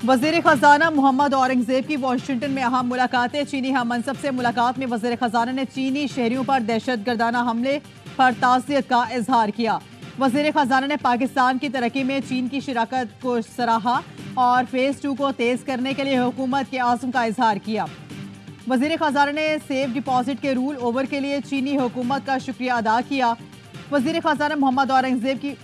वजीर खजाना मोहम्मद औरंगजेब की वाशिंगटन में अहम मुलाकातें। चीनी हम मनसब से मुलाकात में वजीर खजाना ने चीनी शहरियों पर दहशतगर्दाना हमले पर ताज़ियत का इजहार किया। वजीर खजाना ने पाकिस्तान की तरक्की में चीन की शिराकत को सराहा और फेज 2 को तेज करने के लिए हुकूमत के आज़म का इजहार किया। वजीर खजाना ने सेफ डिपॉजिट के रूल ओवर के लिए चीनी हुकूमत का शुक्रिया अदा किया। वजीर खजाना मोहम्मद औरंगजेब की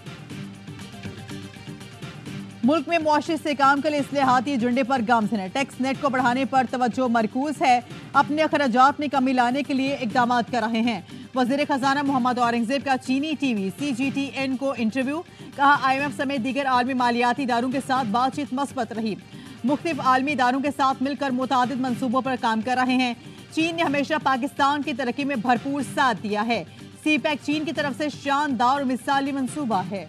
मुल्क में मुआशी इस्तेहकाम के लिए इस्लाहाती एजेंडे पर गामज़न है। टैक्स नेट को बढ़ाने पर तवज्जो मरकूज है। अपने अखराजात में कमी लाने के लिए इकदाम कर रहे हैं। वजीर खजाना मोहम्मद औरंगजेब का चीनी टीवी CGTN को इंटरव्यू। कहा, IMF समेत दीगर आलमी मालियाती इदारों के साथ बातचीत मस्बत रही। मुख्तलिफ आलमी इदारों के साथ मिलकर मुतादिद मंसूबों पर काम कर रहे हैं। चीन ने हमेशा पाकिस्तान की तरक्की में भरपूर साथ दिया है। CPEC चीन की तरफ से शानदार और मिसाली मंसूबा है।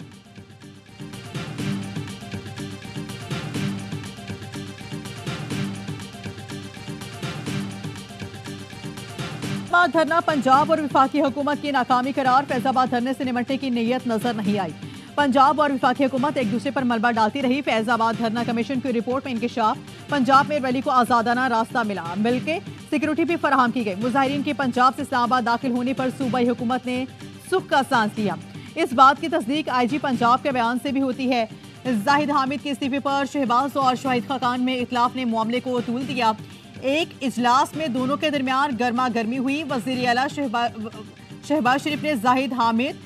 धरना पंजाब और विफाकी हुकूमत की नाकामी करार। फैजाबाद धरने से निपटने की नीयत नजर नहीं आई। पंजाब और विफाकी हुकूमत एक दूसरे पर मलबा डालती रही। फैजाबाद धरना कमीशन की रिपोर्ट में इंकशाफ। पंजाब में रैली को आजादाना रास्ता मिला, मिलके सिक्योरिटी भी फराहम की गई। मुजाहिरीन के पंजाब से इस्लामाबाद दाखिल होने पर सूबाई हुकूमत ने सुख का सांस लिया। इस बात की तस्दीक IG पंजाब के बयान से भी होती है। जाहिद हामिद के इस्तीफे पर शहबाज और शाहिद खाकान में इख्लाफ ने मामले को तूल दिया। एक इजलास में दोनों के दरमियान गर्मा गर्मी हुई। वज़ीर आला शहबाज शरीफ ने जाहिद हामिद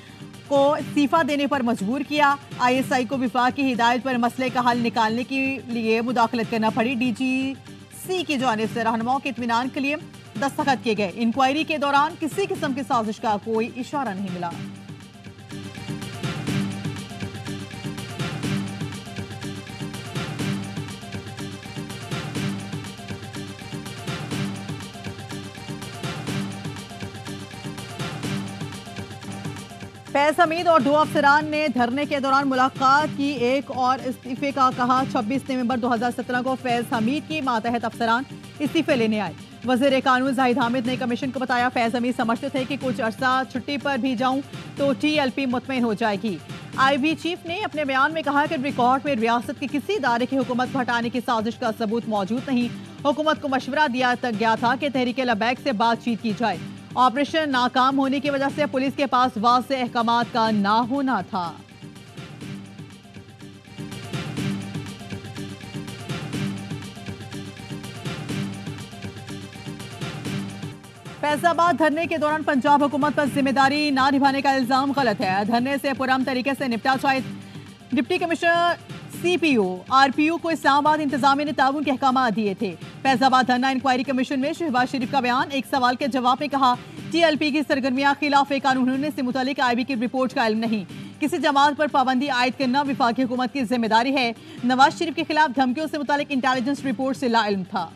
को इस्तीफा देने पर मजबूर किया। ISI को विफाक की हिदायत पर मसले का हल निकालने के लिए मुदाखलत करना पड़ी। DGC की जानिब से रहनुमाओं के इत्मीनान के लिए दस्तखत किए गए। इंक्वायरी के दौरान किसी किस्म की साजिश का कोई इशारा नहीं मिला। फैज हमीद और 2 अफसरान ने धरने के दौरान मुलाकात की। एक और इस्तीफे का कहा। 26 नवंबर 2017 को फैज हमीद की मातहत अफसरान इस्तीफे लेने आए। वज़ीर कानून जाहिद हामिद ने कमीशन को बताया, फैज हमीद समझते थे कि कुछ अरसा छुट्टी पर भी जाऊं तो TLP मुतमईन हो जाएगी। IB चीफ ने अपने बयान में कहा कि रिकॉर्ड में रियासत के किसी इदारे की हुकूमत को हटाने की साजिश का सबूत मौजूद नहीं। हुकूमत को मशवरा दिया गया था कि तहरीक लबैक से बातचीत की जाए। ऑपरेशन नाकाम होने की वजह से पुलिस के पास वाज़ेह अहकामात का ना होना था। फैजाबाद धरने के दौरान पंजाब हुकूमत पर जिम्मेदारी ना निभाने का इल्जाम गलत है। धरने से पुरअमन तरीके से निपटा जाए। डिप्टी कमिश्नर CPO RPO को इस्लामाबाद इंतजामिया ने ताउन के अहकाम दिए थे। फैजाबाद धरना इंक्वायरी कमीशन में शहबाज शरीफ का बयान। एक सवाल के जवाब में कहा, TLP की सरगर्मियां खिलाफ कानून होने से मुतालिक IB की रिपोर्ट का इल्म नहीं। किसी जमात पर पाबंदी आयद करना विफाकी हुकूमत की जिम्मेदारी है। नवाज शरीफ के खिलाफ धमकियों से मुतालिक इंटेलिजेंस रिपोर्ट से लाइल्म था।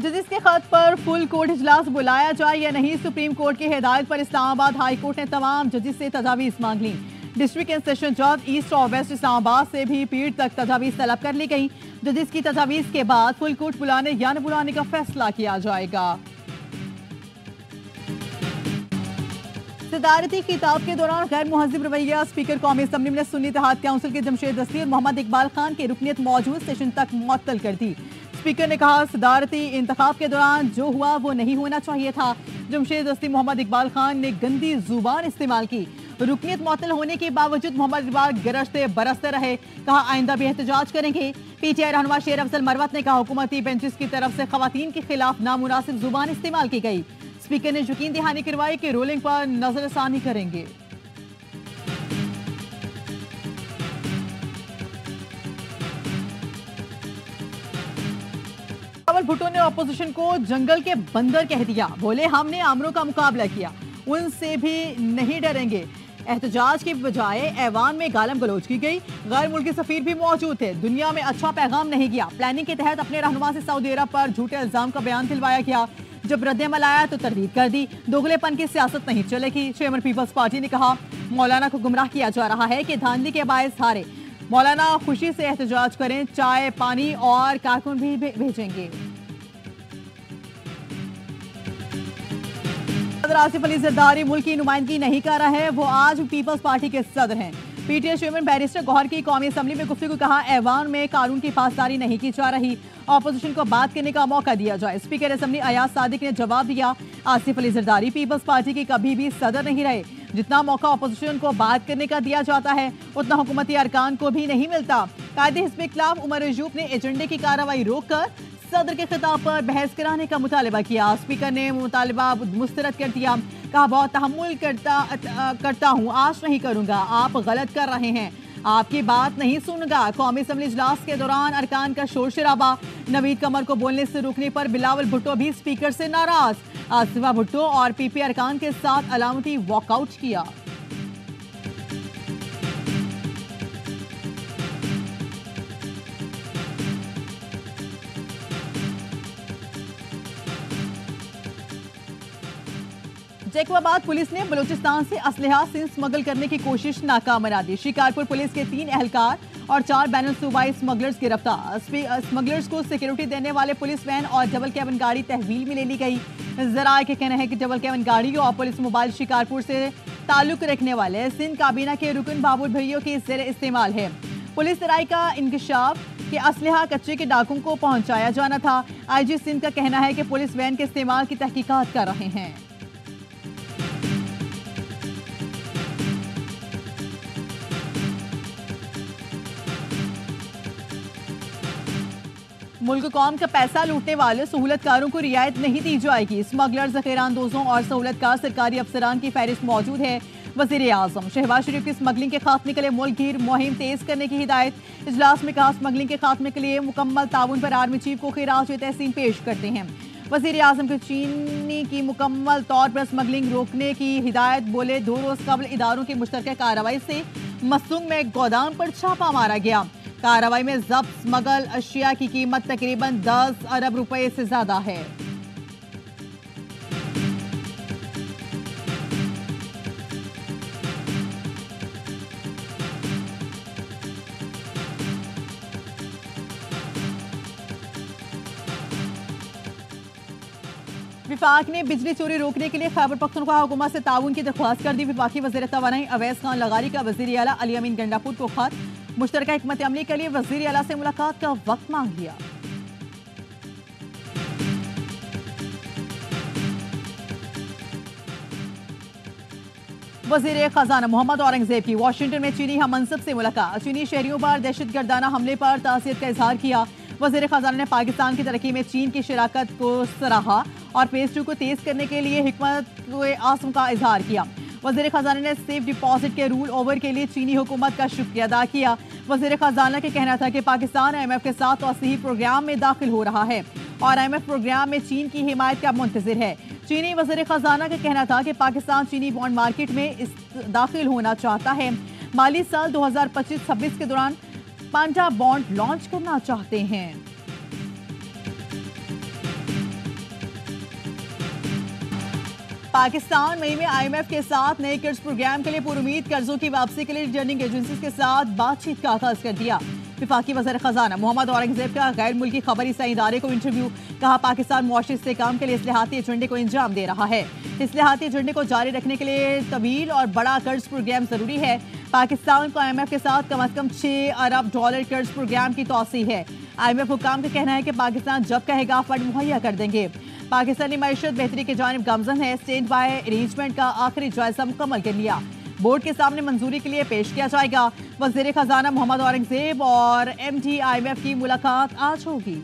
जजिस के खत पर फुल कोर्ट इजलास बुलाया जाए या नहीं, सुप्रीम कोर्ट की हिदायत पर इस्लामाबाद हाई कोर्ट ने तमाम जजिस से तजावीज़ मांग ली। डिस्ट्रिक्ट एंड सेशन जज ईस्ट और वेस्ट इस्लामाबाद से भी पीर तक तजावीज़ तलब कर ली गई। जजिस की तजावीज़ के बाद फुल कोर्ट बुलाने या न बुलाने का फैसला किया जाएगा। सदारती खिताब के दौरान गैर मुहज़्ज़िब रवैया। स्पीकर कौमी असम्बली ने सुन्नी इत्तेहाद काउंसिल के जमशेद दस्ती और मोहम्मद इकबाल खान की रुकनीत मौजूद सेशन तक मुअत्तल कर दी। स्पीकर ने कहा, सदारती इंतखाब के दौरान जो हुआ वो नहीं होना चाहिए था। जमशेद दस्ती मोहम्मद इकबाल खान ने गंदी जुबान इस्तेमाल की। रुकनीत मुअत्तल होने के बावजूद मोहम्मद इकबाल गरजते बरसते रहे। कहा, आइंदा भी एहतजाज करेंगे। PTI रहनुमा शेर अफजल मरवत ने कहा, हुकूमती बेंचेस की तरफ से खवातीन के खिलाफ नामुनासिब जुबान इस्तेमाल की गई। स्पीकर ने यकीन दहानी करवाई कि रूलिंग पर नजरसानी करेंगे। भुट्टो ने अपोजिशन को जंगल के बंदर कह दिया। बोले, हमने आमरों का मुकाबला किया, उनसे भी नहीं डरेंगे। एहतजाज की बजाय ऐवान में गालम गलोच की गई। गैर मुल्की सफीर भी मौजूद थे। दुनिया में अच्छा पैगाम नहीं गया। प्लानिंग के तहत अपने रहनुमा से सऊदी अरब पर झूठे इल्जाम का बयान दिलवाया गया। जब रद्द-ए-अमल आया तो तरदीद कर दी। दोगलेपन की सियासत नहीं चलेगी। चेयरमैन पीपल्स पार्टी ने कहा, मौलाना को गुमराह किया जा रहा है कि धांधली के बायस हारे। मौलाना खुशी से एहतजाज करें, चाय पानी और कारकुन भी भेजेंगे। सदर आसिफ अली जरदारी मुल्क की नुमाइंदगी नहीं कर रहा है, वो आज पीपल्स पार्टी के सदर हैं। पीटीआई चेयरमैन बैरिस्टर गौहर की कौमी असम्बली में गुफ्तगू कहा, ऐवान में कानून की पासदारी नहीं की जा रही, ऑपोजिशन को बात करने का मौका दिया जाए। स्पीकर असम्बली अयाज सादिक ने जवाब दिया, आसिफ अली जरदारी पीपल्स पार्टी के कभी भी सदर नहीं रहे। जितना मौका ऑपोजिशन को बात करने का दिया जाता है उतना हुकूमती अरकान को भी नहीं मिलता। कायदे हिज़्ब इख्तिलाफ उमर अयूब ने एजेंडे की कार्रवाई रोककर सदर के खिताब पर बहस कराने का मुतालबा किया। स्पीकर ने मुतालबा मुस्तरद कर दिया, कहा बहुत तहम्मुल करता हूँ, आज नहीं करूँगा, आप गलत कर रहे हैं, आपकी बात नहीं सुनूंगा। कौमी असम्बली इजलास के दौरान अरकान का शोर शराबा, नवीद कमर को बोलने से रोकने पर बिलावल भुट्टो भी स्पीकर से नाराज। आसिफा भुट्टो और पीपी अरकान के साथ अलामती वॉकआउट किया। जैकबाबाद पुलिस ने बलूचिस्तान से असलहा सिंध स्मगल करने की कोशिश नाकाम बना दी। शिकारपुर पुलिस के 3 एहलकार और 4 बैनुल सूबाई स्मगलर्स गिरफ्तार। स्मगलर्स को सिक्योरिटी देने वाले पुलिस वैन और डबल कैबिन गाड़ी तहवील में ले ली गई। जराये के कहना है कि डबल कैबिन गाड़ी और पुलिस मोबाइल शिकारपुर से ताल्लुक रखने वाले सिंध काबीना के रुकन बाबुल भैया के ज़ेर इस्तेमाल है। पुलिस जराये का इंकशाफ कि असलहा कच्चे के डाकुओं को पहुंचाया जाना था। आईजी सिंध का कहना है कि पुलिस वैन के इस्तेमाल की तहकीकात कर रहे हैं। मुल्क कौम का पैसा लूटने वाले सहूलतकारों को रियायत नहीं दी जाएगी। स्मगलर, ज़ख़ीरानंदोज़ों और सहूलतकार सरकारी अफसरान की फहरिस्त मौजूद है। वज़ीर आज़म शहबाज शरीफ की स्मगलिंग के खात्मे के लिए मुल्क गिर मुहिम तेज करने की हिदायत। इजलास में कहा, स्मगलिंग के खात्मे के लिए मुकम्मल ताउन पर आर्मी चीफ को खिराज तहसीन पेश करते हैं। वज़ीर आज़म को चीनी की मुकम्मल तौर पर स्मगलिंग रोकने की हिदायत। बोले 2 रोज़ कबल इदारों की मुश्तरका कार्रवाई से मसूंग में गोदाम पर छापा मारा गया। कार्रवाई में जब्त स्मगल अशिया की कीमत तकरीबन 10 अरब रुपए से ज्यादा है। विफाक ने बिजली चोरी रोकने के लिए खैबर पख्तूनख्वा हुकूमत से ताउन की दरख्वास्त कर दी। विफाकी वज़ीर तवानाई अवैस खान लगारी का वज़ीर आला अली अमीन गंडापुर को खत। मुश्तरका हिकमत अमली के लिए वज़ीर आला से मुलाकात का वक्त मांग लिया। वज़ीर खजाना मोहम्मद औरंगजेब की वाशिंगटन में चीनी हम मनसब से मुलाकात। चीनी शहरियों पर दहशतगर्दाना हमले पर तासियत का इजहार किया। वज़ीर खजाना ने पाकिस्तान की तरक्की में चीन की शराकत को सराहा और फेज 2 को तेज करने के लिए हिकमत आज़म का इजहार किया। वज़ीर खजाना ने सेफ डिपॉजिट के रूल ओवर के लिए चीनी हुकूमत का शुक्रिया अदा किया। वज़ीर खजाना का कहना था कि पाकिस्तान IMF के साथ तौसीही प्रोग्राम में दाखिल हो रहा है और IMF प्रोग्राम में चीन की हिमायत का मुंतज़िर है। चीनी वज़ीर खजाना का कहना था कि पाकिस्तान चीनी बॉन्ड मार्केट में दाखिल होना चाहता है। माली साल 2025-26 के दौरान 5 बॉन्ड लॉन्च करना चाहते हैं। पाकिस्तान मई में IMF के साथ नए कर्ज प्रोग्राम के लिए पुरुमीद कर्जों की वापसी के लिए रिटर्निंग एजेंसीज के साथ बातचीत का आगाज कर दिया। विफाकी वज़ीर खजाना मोहम्मद औरंगजेब का गैर मुल्की खबरी सही इदारे को इंटरव्यू। कहा, पाकिस्तान मुआशी इस्तेहकाम के लिए इस्लाहाती एजेंडे को अंजाम दे रहा है। इस्लाहाती एजेंडे को जारी रखने के लिए तवील और बड़ा कर्ज प्रोग्राम जरूरी है। पाकिस्तान को IMF के साथ कम अज कम $6 अरब कर्ज प्रोग्राम की तौसीह है। IMF हुकाम का कहना है कि पाकिस्तान जब कहेगा फंड मुहैया कर देंगे। पाकिस्तानी मईशत बेहतरी की जानिब गामजन है। स्टैंड बाय अरेंजमेंट का आखिरी जायजा मुकम्मल कर लिया, बोर्ड के सामने मंजूरी के लिए पेश किया जाएगा। वज़ीर खजाना मोहम्मद औरंगजेब और MD IMF की मुलाकात आज होगी।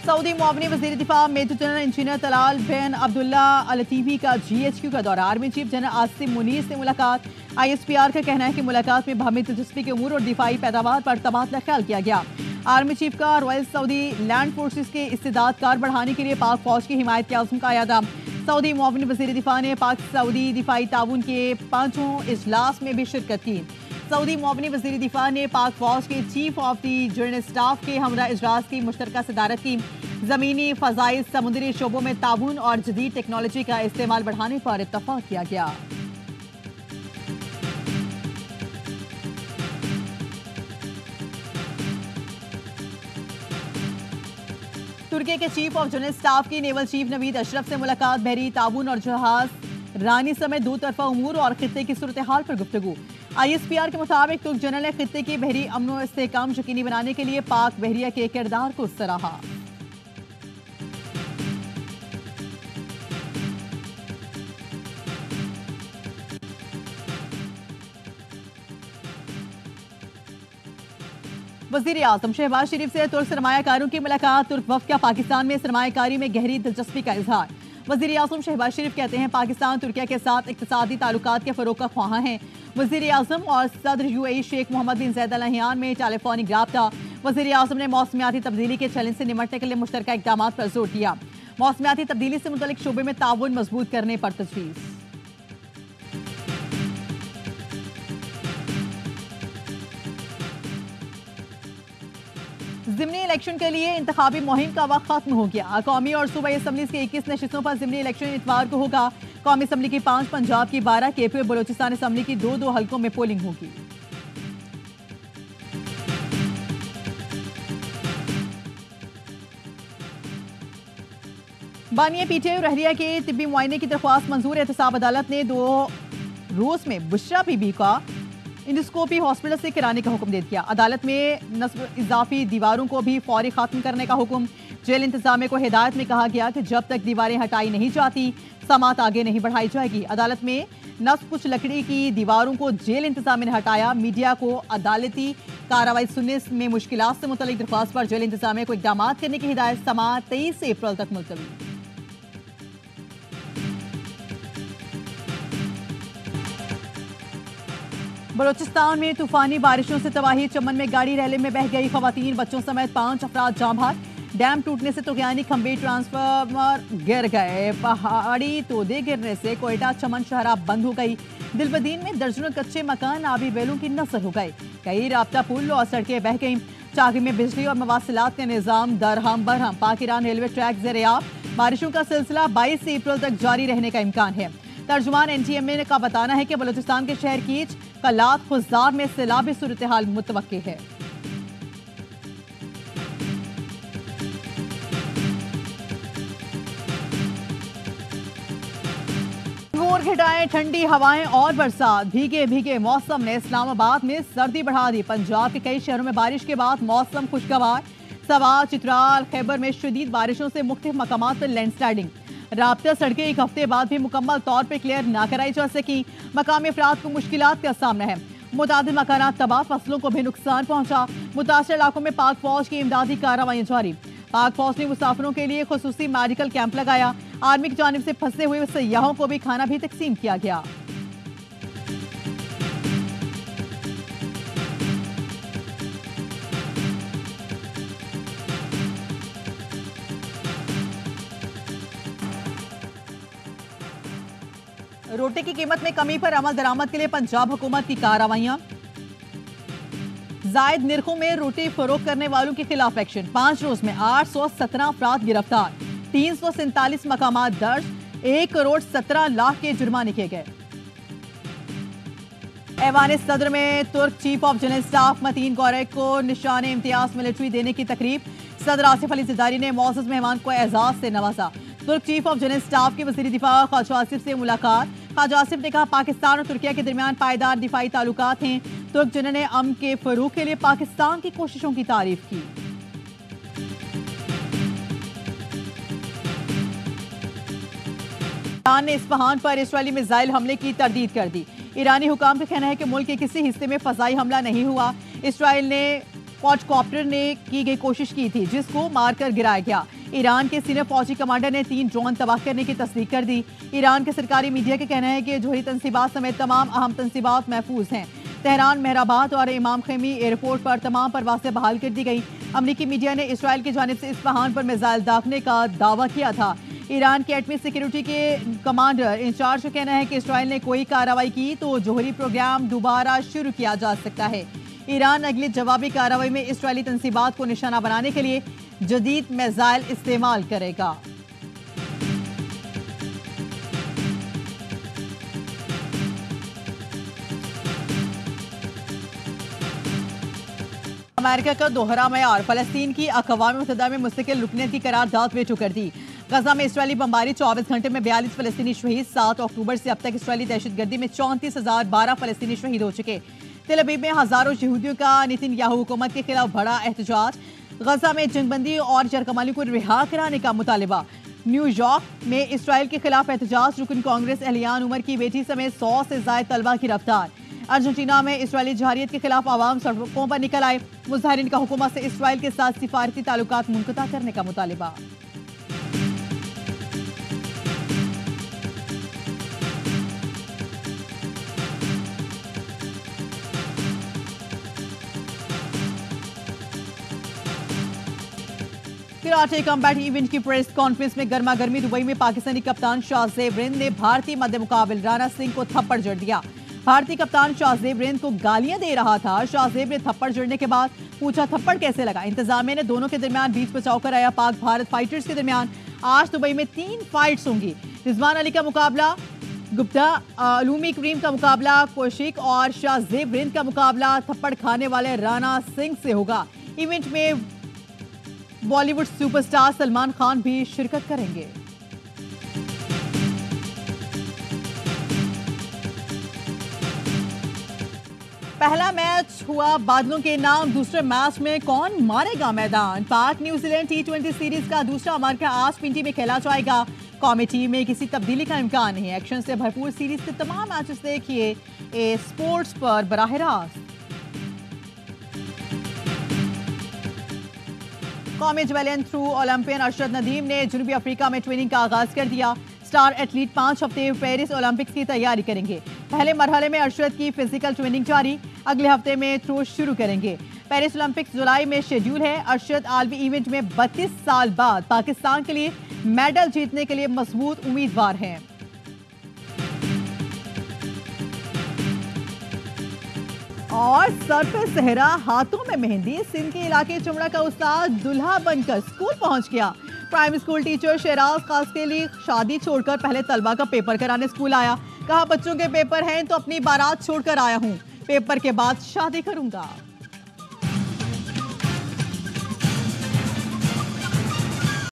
सऊदी मुआवनी वज़ीर दिफा मेजर जनरल इंजीनियर तलाल बिन अब्दुल्ला अल लतीफ़ी का GHQ का दौरा। Army chief general Asim Munir से मुलाकात। ISPR का कहना है कि मुलाकात में बाहमी दिलचस्पी के उमूर और दिफाई पैदावार पर तबादला ख्याल किया गया। आर्मी चीफ का रॉयल सऊदी लैंड फोर्सेस के इस्तेदाद कार बढ़ाने के लिए पाक फौज की हिमायत के आज़म का अयादा। सऊदी मुआवनी वज़ीर दिफा ने पाक सऊदी दिफाई ताउन के 5वें इजलास में भी शिरकत की। सऊदी मुआवनी वज़ीर दिफा ने पाक फौज के chief of the joint staff के हमरा इजलास की मुश्तरका सदारत की। ज़मीनी फ़ज़ाइल समुद्री शोबों में ताउन और जदीद टेक्नोलॉजी का इस्तेमाल बढ़ाने पर इत्तफाक किया गया। तुर्की के चीफ ऑफ जॉइंट स्टाफ की नेवल चीफ नवीद अशरफ से मुलाकात। बहरी ताउन और जहाज रानी समेत दो तरफा उमूर और खित्ते की सूरत हाल पर गुफ्तगू। ISPR के मुताबिक तुर्क जनरल ने खित्ते की बहरी अमन व इस्तेहकाम यकीनी बनाने के लिए पाक बहरिया के किरदार को सराहा। वज़ीर आज़म शहबाज शरीफ से तुर्क सरमायाकारों की मुलाकात। तुर्क वफ़द का पाकिस्तान में सरमायाकारी में गहरी दिलचस्पी का इजहार। वज़ीर आज़म शहबाज शरीफ कहते हैं पाकिस्तान तुर्किया के साथ इक़्तिसादी ताल्लुकात के फ़रोग़ का ख्वाह है। वज़ीर आज़म और सदर UAE शेख मोहम्मद बिन ज़ायद अल नहयान में टेलीफोनिक राब्ता। वज़ीर आज़म ने मौसमियाती तब्दीली के चैलेंज से निमटने के लिए मुश्तरका इक़दामात पर जोर दिया। मौसमियाती तब्दीली से मुतल्लिक शोबे में ताउन मजबूत करने पर तजवीज़। ज़िमनी इलेक्शन के लिए इंतखाबी मुहिम का वक्त खत्म हो गया। कौमी और सूबाई असम्बली की 21 नशिस्तों पर ज़िमनी इलेक्शन इतवार को होगा। कौमी असम्बली की 5, पंजाब की 12, KP और बलोचिस्तान असम्बली की 2 हल्कों में पोलिंग होगी। बानिया PTI और रहरिया के तिब्बी मुआयने की दरख्वास्त मंजूर। एहतसाब अदालत ने 2 रोज में बुशरा बीबी का इंडोस्कोपी हॉस्पिटल से कराने का हुक्म दे दिया। अदालत में नस्ब इजाफी दीवारों को भी फौरी खत्म करने का हुक्म। जेल इंतजामिया को हिदायत में कहा गया कि जब तक दीवारें हटाई नहीं जाती समात आगे नहीं बढ़ाई जाएगी। अदालत में नस्ब कुछ लकड़ी की दीवारों को जेल इंतजामिया ने हटाया। मीडिया को अदालती कार्रवाई सुनने में मुश्किलात से मुतल्लिक दरख्वास्त पर जेल इंतजामिया को इकदाम करने की हिदायत। समात 23 अप्रैल तक मुलतवी। बलोचिस्तान में तूफानी बारिशों से तबाही। चमन में गाड़ी रैली में बह गई। खवातीन बच्चों समेत 5 अफराद जाँ बहक। डैम टूटने से तुगयानी खंबे ट्रांसफार्मर गिर गए। पहाड़ी तोदे गिरने से कोयटा चमन शहरा बंद हो गई। दिलबदीन में दर्जनों कच्चे मकान आबी बेलों की नजर हो गए। कई राब्ता पुल और सड़कें बह गईं। चागी में बिजली और मवासिलात का निजाम दरहम बरहम। पाक ईरान रेलवे ट्रैक ज़ेर-ए-आब। बारिशों का सिलसिला 22 अप्रैल तक जारी रहने का इम्कान है। तर्जुमान NTMA का बताना है कि बलूचिस्तान के शहर कीच, कलात, खुजार में सैलाबी सूरत हाल मुतवक्के है। नूर घटाएं, ठंडी हवाएं और बरसात। भीगे भीगे मौसम ने इस्लामाबाद में सर्दी बढ़ा दी। पंजाब के कई शहरों में बारिश के बाद मौसम खुशगवार। सवार, चित्राल, खैबर में शदीद बारिशों से मुख्तलिफ मकामात पर लैंडस्लाइडिंग। राब्ता सड़कें एक हफ्ते बाद भी मुकम्मल तौर पर क्लियर ना कराई जा सकी। मकामी अफराद को मुश्किलात का सामना है। मुतादिद मकानात तबाह, फसलों को भी नुकसान पहुंचा। मुतासर इलाकों में पाक फौज की इमदादी कार्रवाई जारी। पाक फौज ने मुसाफिरों के लिए खुसूसी मेडिकल कैंप लगाया। आर्मी की जानिब से फंसे हुए सयाहों को भी खाना भी तकसीम किया गया। रोटी की कीमत में कमी पर अमल दरामद के लिए पंजाब हुकूमत की कार्रवाइयां। जायद निरखों में रोटी फरोख्त करने वालों के खिलाफ एक्शन। 5 रोज में 817 अफराद गिरफ्तार। 347 मकामात दर्ज। 1 करोड़ 17 लाख के जुर्माने किए गए। ऐवान सदर में तुर्क chief of general staff Metin Gurak को निशान इम्तियाज मिलिट्री देने की तकरीब। सदर आसिफ अली ज़रदारी ने मौजूद मेहमान को एजाज से नवाजा। तुर्क चीफ ऑफ जनरल स्टाफ के वज़ीर दिफा ख्वाजा आसिफ से मुलाकात। ख्वाजा आसिफ ने कहा पाकिस्तान और तुर्किया के दरमियान पायदार दिफाई ताल्लुकात हैं। तुर्क जनरल ने अमन के फरूग के लिए पाकिस्तान की कोशिशों की तारीफ की। ईरान ने इस्फहान पर इजरायली मिसाइल हमले की तरदीद कर दी। ईरानी हुकाम का कहना है कि मुल्क के किसी हिस्से में फजाई हमला नहीं हुआ। इजरायल ने क्वाडकॉप्टर ने की गई कोशिश की थी जिसको मारकर गिराया गया। ईरान के सीनियर फौजी कमांडर ने 3 ड्रोन तबाह करने की तस्दीक कर दी। ईरान के सरकारी मीडिया का कहना है कि जोहरी तंसीबात समेत तमाम अहम तंसीबात महफूज हैं। तेहरान, मेहराबाद और इमाम खेमी एयरपोर्ट पर तमाम परवासें बहाल कर दी गई। अमरीकी मीडिया ने इसराइल की जानिब से इस्फहान पर मिसाइल दागने का दावा किया था। ईरान के एटमी सिक्योरिटी के कमांडर इंचार्ज का कहना है कि इसराइल ने कोई कार्रवाई की तो जोहरी प्रोग्राम दोबारा शुरू किया जा सकता है। ईरान अगली जवाबी कार्रवाई में इसराइली तंसीबात को निशाना बनाने के लिए जदीद मिसाइल इस्तेमाल करेगा। अमेरिका का दोहरा मयार, फलस्तीन की अक़वाम मुत्तहिदा में मुस्तकिल रुकनीत की करारदाद वेटो कर दी। गजा में इसराइली बमबारी, 24 घंटे में 42 फलस्तीनी शहीद। 7 अक्टूबर से अब तक इसराइली दहशतगर्दी में 34,012 फलस्तीनी शहीद हो चुके। तेल अवीव में हजारों यहूदियों का नेतन्याहू हुकूमत के खिलाफ बड़ा एहतजाज। गजा में जंगबंदी और जरकमालियों को रिहा कराने का मुतालिबा। न्यूयॉर्क में इसराइल के खिलाफ एहतजाज, रुकन कांग्रेस एहलियान उमर की बेटी समेत 100 से ज्यादा तलबा गिरफ्तार। अर्जेंटीना में इसराइली जहारियत के खिलाफ आवाम सड़कों पर निकल आए। मुजाहिरीन का हुकूमत से इसराइल के साथ सिफारती ताल्लुकात मुनक़ता करने का मुतालिबा। कराटे कॉम्बैट इवेंट की प्रेस कॉन्फ्रेंस में गर्मा गर्मी। दुबई में पाकिस्तानी कप्तान शाहजेब रिंद ने भारतीय मध्य मुकाबिल राणा सिंह को थप्पड़ जड़ दिया। भारतीय कप्तान शाहजेब रिंद को गालियां दे रहा था। शाहजेब ने थप्पड़ जड़ने के बाद पूछा थप्पड़ कैसे लगा। इंतजामिया ने दोनों के दरमियान बीच बचाव कराया। पाक भारत फाइटर्स के दरमियान आज दुबई में 3 फाइट्स होंगी। रिजवान अली का मुकाबला गुप्ता, अलूमी करीम का मुकाबला कौशिक और शाहजेब रिंद का मुकाबला थप्पड़ खाने वाले राणा सिंह से होगा। इवेंट में बॉलीवुड सुपरस्टार सलमान खान भी शिरकत करेंगे। पहला मैच हुआ बादलों के नाम। दूसरे मैच में कौन मारेगा मैदान। पाक न्यूजीलैंड T20 सीरीज का दूसरा मार्का आज पिंडी में खेला जाएगा। कौमी टीम में किसी तब्दीली का इम्कान नहीं। एक्शन से भरपूर सीरीज के तमाम मैचेस देखिए ए स्पोर्ट्स पर बराह रास्त। कौमी जवेलिन थ्रू ओलंपियन अरशद नदीम ने जनूबी अफ्रीका में ट्रेनिंग का आगाज कर दिया। स्टार एथलीट 5 हफ्ते पेरिस ओलंपिक्स की तैयारी करेंगे। पहले मरहले में अरशद की फिजिकल ट्रेनिंग जारी, अगले हफ्ते में थ्रो शुरू करेंगे। पेरिस ओलंपिक्स जुलाई में शेड्यूल है। अरशद आलमी इवेंट में 32 साल बाद पाकिस्तान के लिए मेडल जीतने के लिए मजबूत उम्मीदवार हैं। और सर पे सेहरा, हाथों में मेहंदी। सिंध के इलाके चमड़ा का उस्ताद दुल्हा बनकर स्कूल पहुंच गया। प्राइमरी स्कूल टीचर शहराज खास के लिए शादी छोड़कर पहले तलबा का पेपर कराने स्कूल आया। कहा बच्चों के पेपर हैं तो अपनी बारात छोड़कर आया हूं, पेपर के बाद शादी करूंगा।